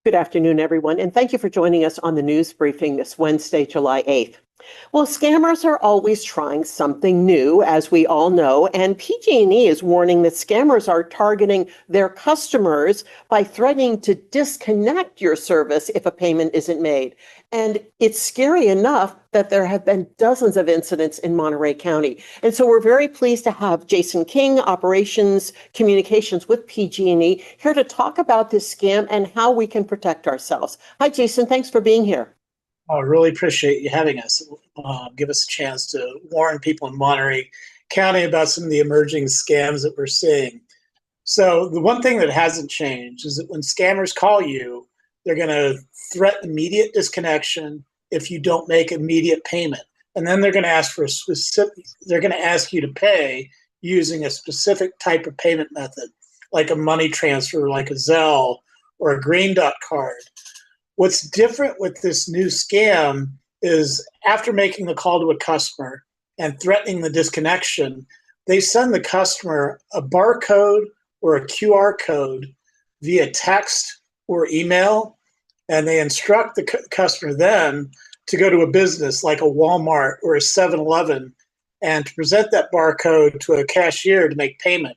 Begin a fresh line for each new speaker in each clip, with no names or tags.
Good afternoon, everyone, and thank you for joining us on the news briefing this Wednesday, July 8th. Well, scammers are always trying something new, as we all know, and PG&E is warning that scammers are targeting their customers by threatening to disconnect your service if a payment isn't made. And it's scary enough that there have been dozens of incidents in Monterey County. And so we're very pleased to have Jason King, Operations Communications with PG&E, here to talk about this scam and how we can protect ourselves. Hi, Jason. Thanks for being here.
I really appreciate you having us. Give us a chance to warn people in Monterey County about some of the emerging scams that we're seeing. So the one thing that hasn't changed is that when scammers call you, they're going to threaten immediate disconnection if you don't make immediate payment. And then they're going to ask for a specific, they're going to ask you to pay using a specific type of payment method, like a money transfer, like a Zelle or a Green Dot card. What's different with this new scam is after making the call to a customer and threatening the disconnection, they send the customer a barcode or a QR code via text or email, and they instruct the customer then to go to a business like a Walmart or a 7-Eleven and to present that barcode to a cashier to make payment.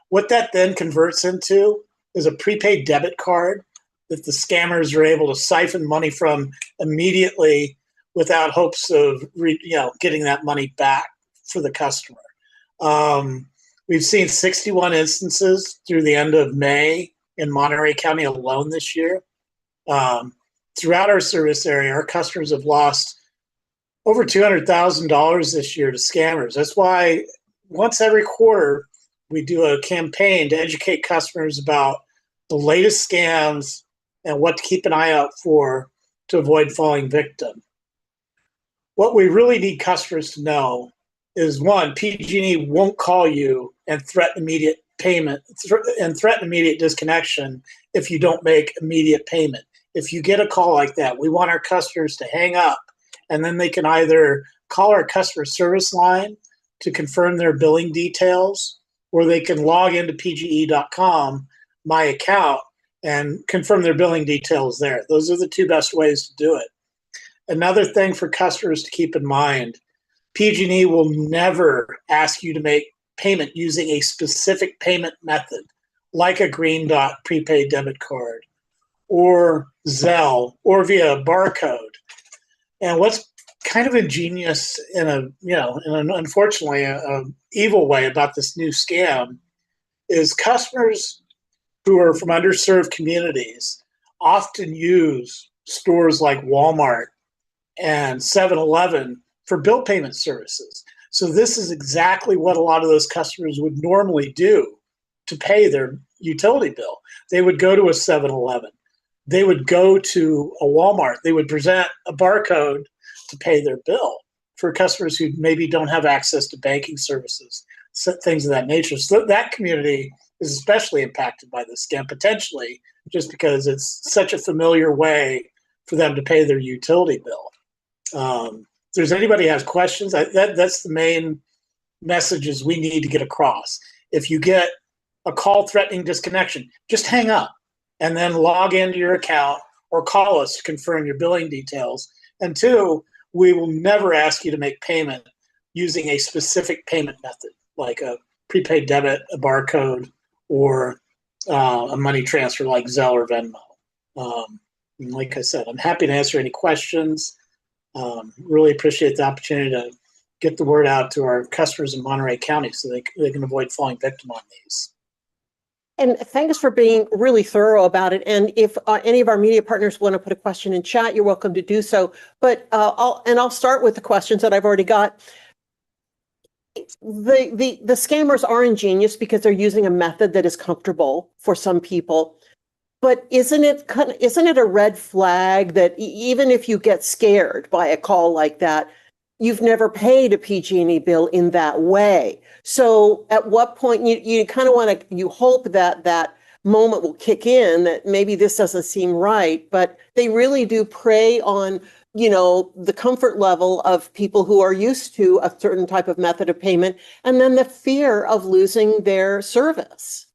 What that then converts into is a prepaid debit card that the scammers are able to siphon money from immediately without hopes of getting that money back for the customer. We've seen 61 instances through the end of May in Monterey County alone this year. Throughout our service area, our customers have lost over $200,000 this year to scammers. That's why once every quarter we do a campaign to educate customers about the latest scams and what to keep an eye out for to avoid falling victim. What we really need customers to know is, one, PG&E won't call you and threaten immediate payment and threaten immediate disconnection if you don't make immediate payment. If you get a call like that, we want our customers to hang up, and then they can either call our customer service line to confirm their billing details, or they can log into pge.com, my account, and confirm their billing details there. Those are the two best ways to do it. Another thing for customers to keep in mind, PG&E will never ask you to make payment using a specific payment method, like a Green Dot prepaid debit card or Zelle or via a barcode. And what's kind of ingenious in an unfortunately a evil way about this new scam is customers who are from underserved communities often use stores like Walmart and 7-Eleven for bill payment services. So this is exactly what a lot of those customers would normally do to pay their utility bill. They would go to a 7-Eleven. They would go to a Walmart. They would present a barcode to pay their bill for customers who maybe don't have access to banking services, things of that nature. So that community is especially impacted by this scam, potentially just because it's such a familiar way for them to pay their utility bill. If there's anybody who has questions, that's the main messages we need to get across. If you get a call threatening disconnection, just hang up and then log into your account or call us to confirm your billing details. And two, we will never ask you to make payment using a specific payment method, like a prepaid debit, a barcode, or a money transfer like Zelle or Venmo. Like I said, I'm happy to answer any questions. Really appreciate the opportunity to get the word out to our customers in Monterey County so they can avoid falling victim on these.
And thanks for being really thorough about it. And if any of our media partners want to put a question in chat, you're welcome to do so. But I'll start with the questions that I've already got. The scammers are ingenious because they're using a method that is comfortable for some people. But isn't it a red flag that even if you get scared by a call like that, you've never paid a PG&E bill in that way? So at what point you kind of want to, you hope that that moment will kick in, that maybe this doesn't seem right, but they really do prey on, the comfort level of people who are used to a certain type of method of payment, and then the fear of losing their service.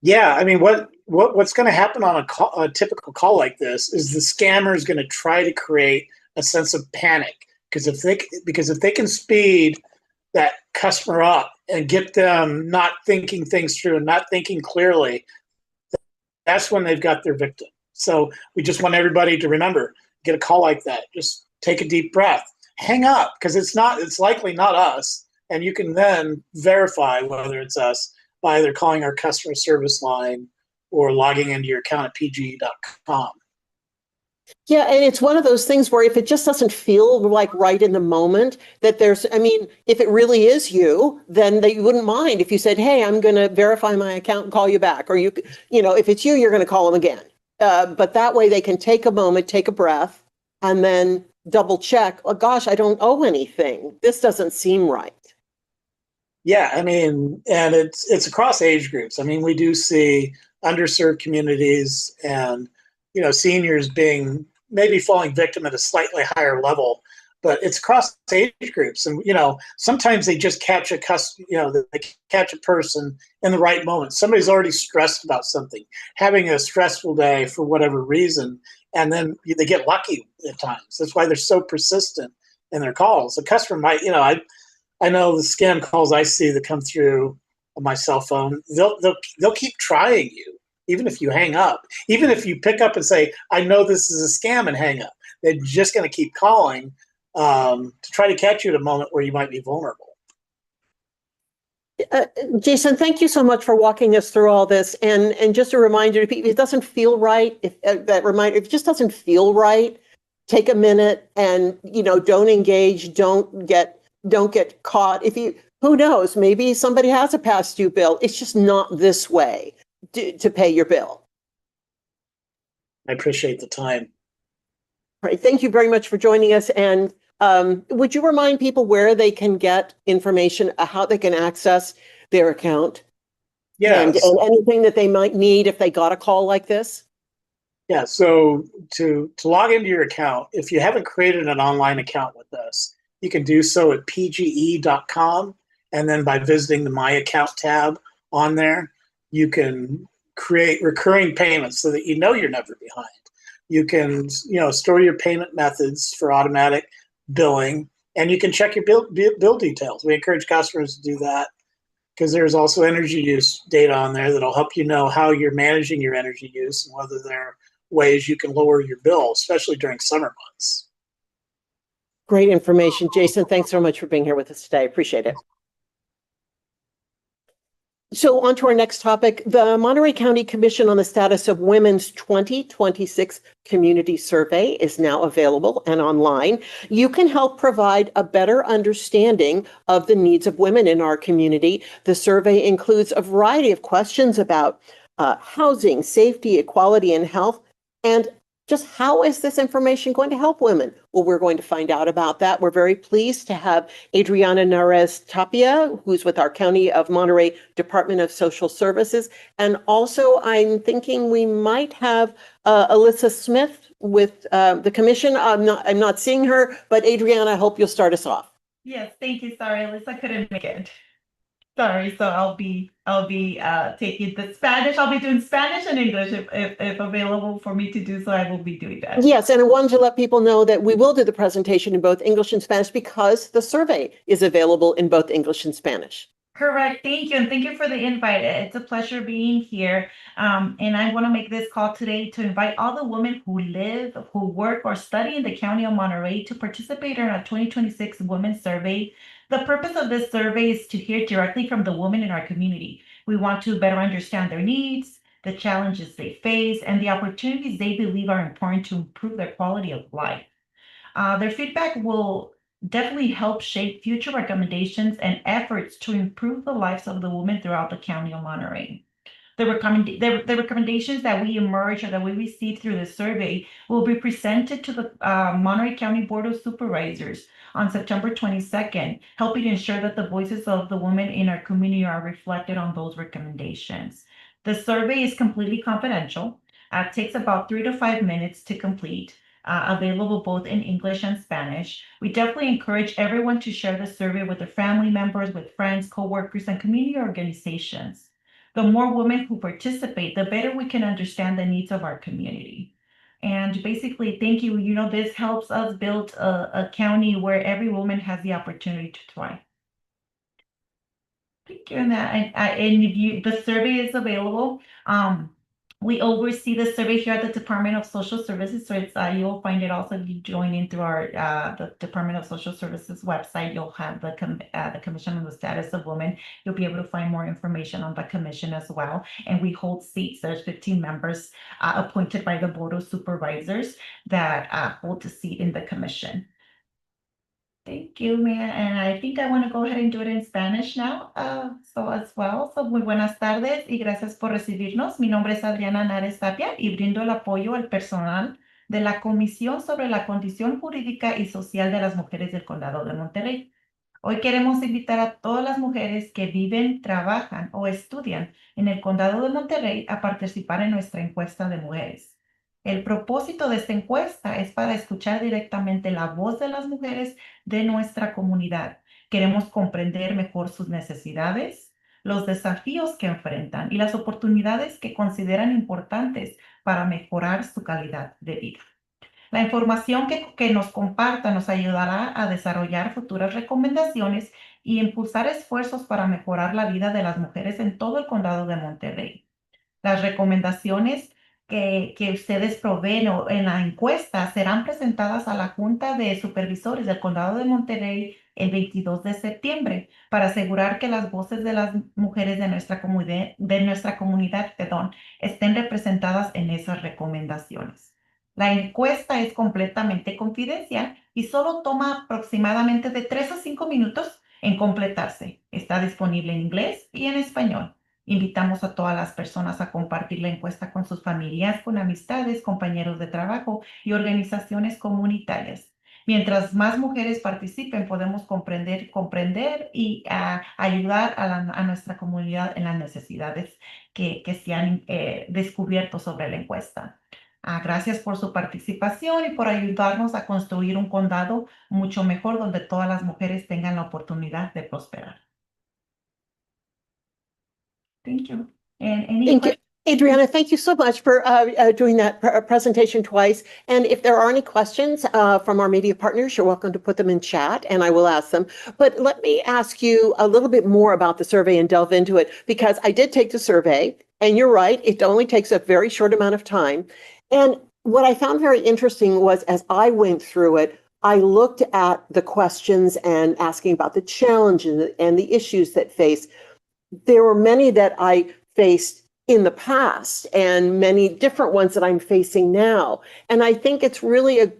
Yeah, I mean, what what's going to happen on a typical call like this is the scammer is going to try to create a sense of panic, because if they can speed that customer up and get them not thinking things through and not thinking clearly, that's when they've got their victim. So we just want everybody to remember, get a call like that, just take a deep breath, hang up, because it's likely not us, and you can then verify whether it's us by either calling our customer service line or logging into your account at pge.com.
Yeah, and it's one of those things where if it just doesn't feel like right in the moment, that if it really is you, then you wouldn't mind if you said, hey, I'm going to verify my account and call you back. Or if it's you, you're going to call them again. But that way they can take a moment, take a breath, and then double check, oh gosh, I don't owe anything. This doesn't seem right.
Yeah, and it's across age groups. We do see underserved communities and seniors maybe falling victim at a slightly higher level, but it's across age groups. And sometimes they just catch they catch a person in the right moment. Somebody's already stressed about something, having a stressful day for whatever reason, and then they get lucky at times. That's why they're so persistent in their calls. The customer might, I know the scam calls I see that come through on my cell phone, they'll keep trying you, even if you hang up. Even if you pick up and say, I know this is a scam, and hang up. They're just going to keep calling to try to catch you at a moment where you might be vulnerable.
Jason, thank you so much for walking us through all this. And just a reminder, if it doesn't feel right, if it just doesn't feel right, take a minute and, don't engage, don't get caught. Who knows, maybe somebody has a past due bill. It's just not this way to pay your bill.
I appreciate the time.
All right. Thank you very much for joining us. And would you remind people where they can get information, how they can access their account?
Yes.
And anything that they might need if they got a call like this?
Yeah. So to log into your account, if you haven't created an online account with us, you can do so at pge.com. And then by visiting the My Account tab on there, you can create recurring payments so that you're never behind. You can, store your payment methods for automatic billing, and you can check your bill details. We encourage customers to do that because there's also energy use data on there that'll help you know how you're managing your energy use and whether there are ways you can lower your bill, especially during summer months.
Great information. Jason, thanks so much for being here with us today. Appreciate it. So on to our next topic. The Monterey County Commission on the Status of Women's 2026 Community Survey is now available and online. You can help provide a better understanding of the needs of women in our community. The survey includes a variety of questions about housing, safety, equality, and health, and just how is this information going to help women? Well, we're going to find out about that. We're very pleased to have Adriana Narez-Tapia, who's with our County of Monterey Department of Social Services. And also, I'm thinking we might have Alisa Smith with the commission. I'm not seeing her, but Adriana, I hope you'll start us off.
Yes, thank you. Sorry, Alisa couldn't make it. Sorry, so I'll be taking the Spanish. I'll be doing Spanish and English if available for me to do so. I will be doing that.
Yes, and I wanted to let people know that we will do the presentation in both English and Spanish because the survey is available in both English and Spanish.
Correct. Thank you. And thank you for the invite. It's a pleasure being here. And I want to make this call today to invite all the women who live, who work, or study in the County of Monterey to participate in our 2026 Women's Survey. The purpose of this survey is to hear directly from the women in our community. We want to better understand their needs, the challenges they face, and the opportunities they believe are important to improve their quality of life. Their feedback will definitely help shape future recommendations and efforts to improve the lives of the women throughout the County of Monterey. The recommendations that we emerge or that we receive through the survey will be presented to the Monterey County Board of Supervisors on September 22nd, helping ensure that the voices of the women in our community are reflected on those recommendations. The survey is completely confidential. It takes about 3 to 5 minutes to complete. Available both in English and Spanish. We definitely encourage everyone to share the survey with their family members, with friends, coworkers, and community organizations. the more women who participate, the better we can understand the needs of our community. And basically, thank you. You know, this helps us build a county where every woman has the opportunity to thrive. Thank you. And if the survey is available. We oversee the survey here at the Department of Social Services. So it's you'll find it also if you join in through our the Department of Social Services website. You'll have the Commission on the Status of Women. You'll be able to find more information on the commission as well. And we hold seats. There's 15 members appointed by the Board of Supervisors that hold a seat in the commission. Thank you, Mia. And I think I want to go ahead and do it in Spanish now. Muy buenas tardes y gracias por recibirnos. Mi nombre es Adriana Narez-Tapia y brindo el apoyo al personal de la Comisión sobre la Condición Jurídica y Social de las Mujeres del Condado de Monterey. Hoy queremos invitar a todas las mujeres que viven, trabajan o estudian en el Condado de Monterey a participar en nuestra encuesta de mujeres. El propósito de esta encuesta es para escuchar directamente la voz de las mujeres de nuestra comunidad. Queremos comprender mejor sus necesidades, los desafíos que enfrentan y las oportunidades que consideran importantes para mejorar su calidad de vida. La información que nos comparta nos ayudará a desarrollar futuras recomendaciones y impulsar esfuerzos para mejorar la vida de las mujeres en todo el Condado de Monterrey. Las recomendaciones que ustedes proveen en la encuesta serán presentadas a la Junta de Supervisores del Condado de Monterrey el 22 de septiembre para asegurar que las voces de las mujeres de nuestra comunidad, estén representadas en esas recomendaciones. La encuesta es completamente confidencial y solo toma aproximadamente de 3 a 5 minutos en completarse. Está disponible en inglés y en español. Invitamos a todas las personas a compartir la encuesta con sus familias, con amistades, compañeros de trabajo y organizaciones comunitarias. Mientras más mujeres participen, podemos comprender y ayudar a nuestra comunidad en las necesidades que se han descubierto sobre la encuesta. Gracias por su participación y por ayudarnos a construir un condado mucho mejor donde todas las mujeres tengan la oportunidad de prosperar. Thank you. And any
Thank you. Adriana, thank you so much for doing that presentation twice. And if there are any questions from our media partners, you're welcome to put them in chat and I will ask them. But let me ask you a little bit more about the survey and delve into it, because I did take the survey and you're right, it only takes a very short amount of time. And what I found very interesting was, as I went through it, I looked at the questions and asking about the challenges and the issues that face. There were many that I faced in the past and many different ones that I'm facing now. And I think it's really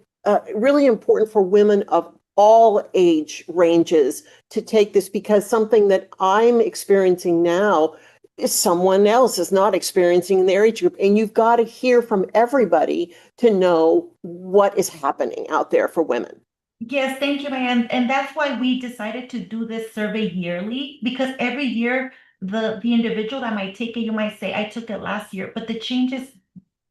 really important for women of all age ranges to take this, because something that I'm experiencing now is someone else is not experiencing in their age group. And you've got to hear from everybody to know what is happening out there for women.
Yes, thank you, Maya. And that's why we decided to do this survey yearly, because every year the individual that might take it, you might say, I took it last year, but the change is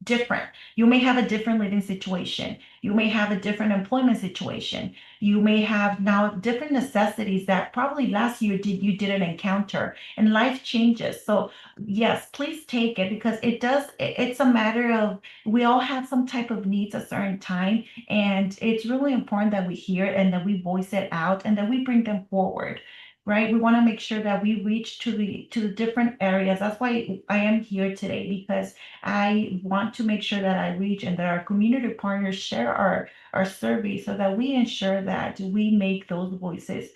different. You may have a different living situation. You may have a different employment situation. You may have now different necessities that probably last year you didn't encounter, and life changes. So yes, please take it, because it's a matter of, we all have some type of needs at a certain time, and it's really important that we hear it and that we voice it out and that we bring them forward. Right? We want to make sure that we reach to the different areas. That's why I am here today, because I want to make sure that I reach and that our community partners share our survey, so that we ensure that we make those voices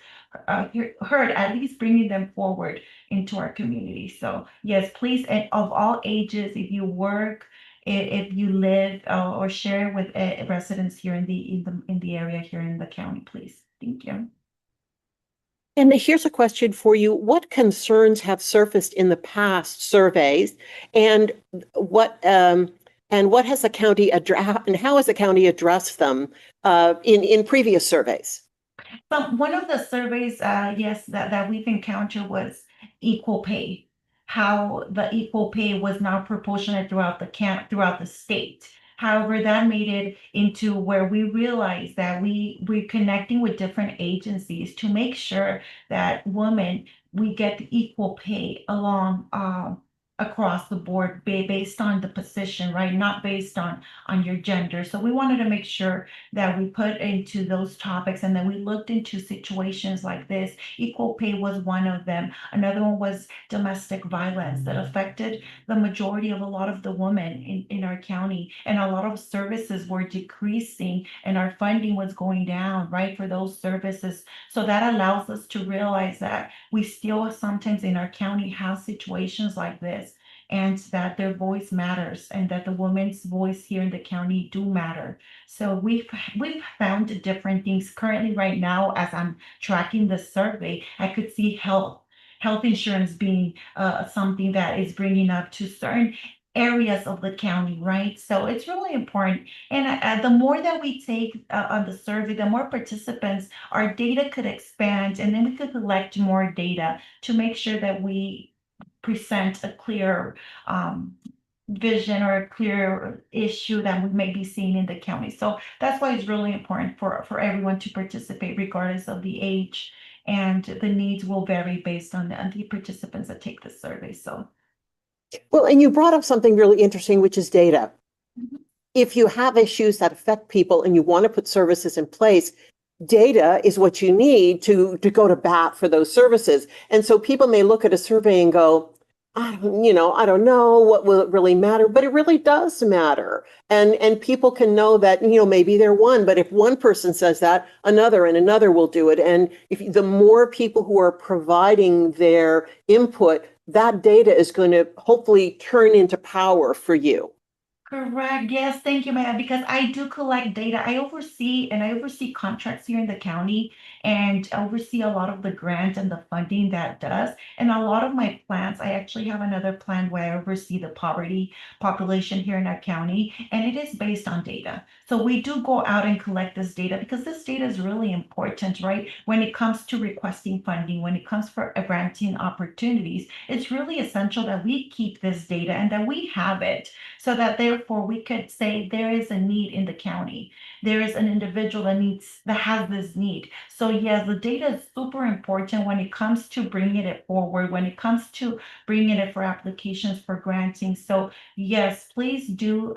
heard, at least bringing them forward into our community. So yes, please, and of all ages, if you work, if you live or share with residents here in the area here in the county, please. Thank you.
And here's a question for you. What concerns have surfaced in the past surveys, and what has the county and how has the county addressed them in previous surveys?
One of the surveys, yes, that we've encountered was equal pay. How the equal pay was not proportionate throughout the state. However, that made it into where we realized that we're connecting with different agencies to make sure that women, we get equal pay along across the board based on the position, right? Not based on your gender. So we wanted to make sure that we put into those topics, and then we looked into situations like this. Equal pay was one of them. Another one was domestic violence that affected the majority of a lot of the women in our county, and a lot of services were decreasing and our funding was going down, right, for those services. So that allows us to realize that we still sometimes in our county have situations like this, and that their voice matters, and that the woman's voice here in the county do matter. So we've found different things currently right now. As I'm tracking the survey, I could see health insurance being something that is bringing up to certain areas of the county, right? So it's really important. And the more that we take on the survey, the more participants, our data could expand, and then we could collect more data to make sure that we present a clear vision or a clear issue that we may be seeing in the county. So that's why it's really important for everyone to participate regardless of the age, and the needs will vary based on the participants that take the survey. So.
Well, and you brought up something really interesting, which is data.
Mhm.
If you have issues that affect people and you want to put services in place, data is what you need to go to bat for those services. And so people may look at a survey and go, I don't know what will it really matter, but it really does matter. And people can know that, maybe they're one, but if one person says that, another and another will do it. And if the more people who are providing their input, that data is going to hopefully turn into power for you.
Correct. Yes, thank you, Maya. Because I do collect data. I oversee contracts here in the county, and oversee a lot of the grant and the funding that does. And a lot of my plans, I actually have another plan where I oversee the poverty population here in our county, and it is based on data. So we do go out and collect this data because this data is really important, right? When it comes to requesting funding, when it comes for granting opportunities, it's really essential that we keep this data and that we have it, so that therefore we could say there is a need in the county. There is an individual that has this need. So yes, the data is super important when it comes to bringing it forward, when it comes to bringing it for applications for granting. So yes, please do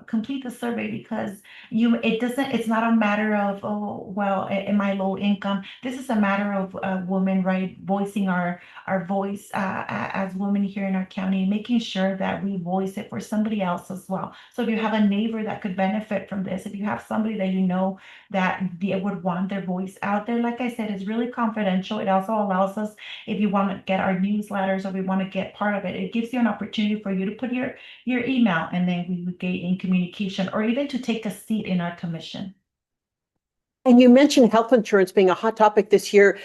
complete the survey, because it's not a matter of, oh, well, am I low income? This is a matter of women, right? Voicing our voice as women here in our county, making sure that we voice it for somebody else as well. So if you have a neighbor that could benefit from this, if you have somebody that that they would want their voice out there, like I said, it's really confidential. It also allows us, if you want to get our newsletters or we want to get part of it, it gives you an opportunity for you to put your email, and then we would get in communication, or even to take a seat in our commission.
And you mentioned health insurance being a hot topic this year.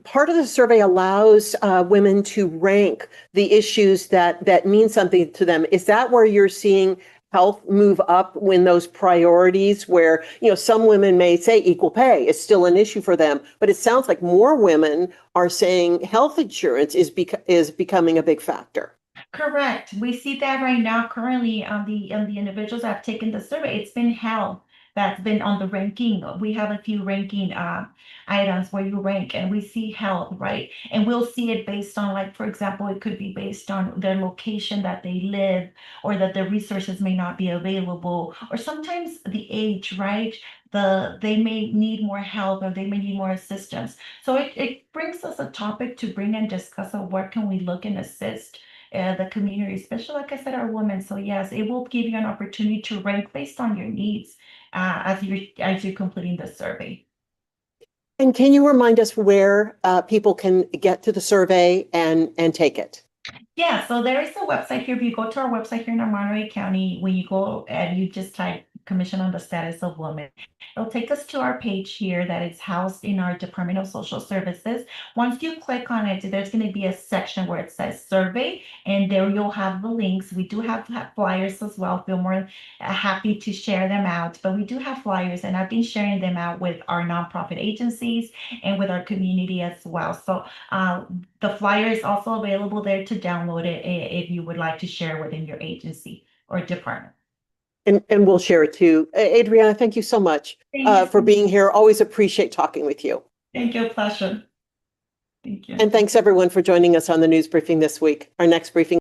Part of the survey allows women to rank the issues that mean something to them. Is that where you're seeing health move up when those priorities, where some women may say equal pay is still an issue for them, but it sounds like more women are saying health insurance is becoming a big factor?
Correct. We see that right now currently on the individuals that have taken the survey. It's been health that's been on the ranking. We have a few ranking items where you rank, and we see health, right? And we'll see it based on, like, for example, it could be based on their location that they live, or that their resources may not be available, or sometimes the age, right? They may need more help, or they may need more assistance. So it brings us a topic to bring and discuss of where can we look and assist the community, especially, like I said, our women. So yes, it will give you an opportunity to rank based on your needs as you're completing the survey.
And can you remind us where people can get to the survey and take it?
Yeah, so there is a website here. If you go to our website here in our Monterey County, when you go and you just type Commission on the Status of Women, it'll take us to our page here that is housed in our Department of Social Services. Once you click on it, there's going to be a section where it says survey, and there you'll have the links. We do have flyers as well. Feel more happy to share them out, but we do have flyers, and I've been sharing them out with our nonprofit agencies and with our community as well. So the flyer is also available there to download it if you would like to share within your agency or department.
And we'll share it too. Adriana, thank you so much for being here. Always appreciate talking with you.
Thank you. Pleasure. Thank you.
And thanks everyone for joining us on the news briefing this week. Our next briefing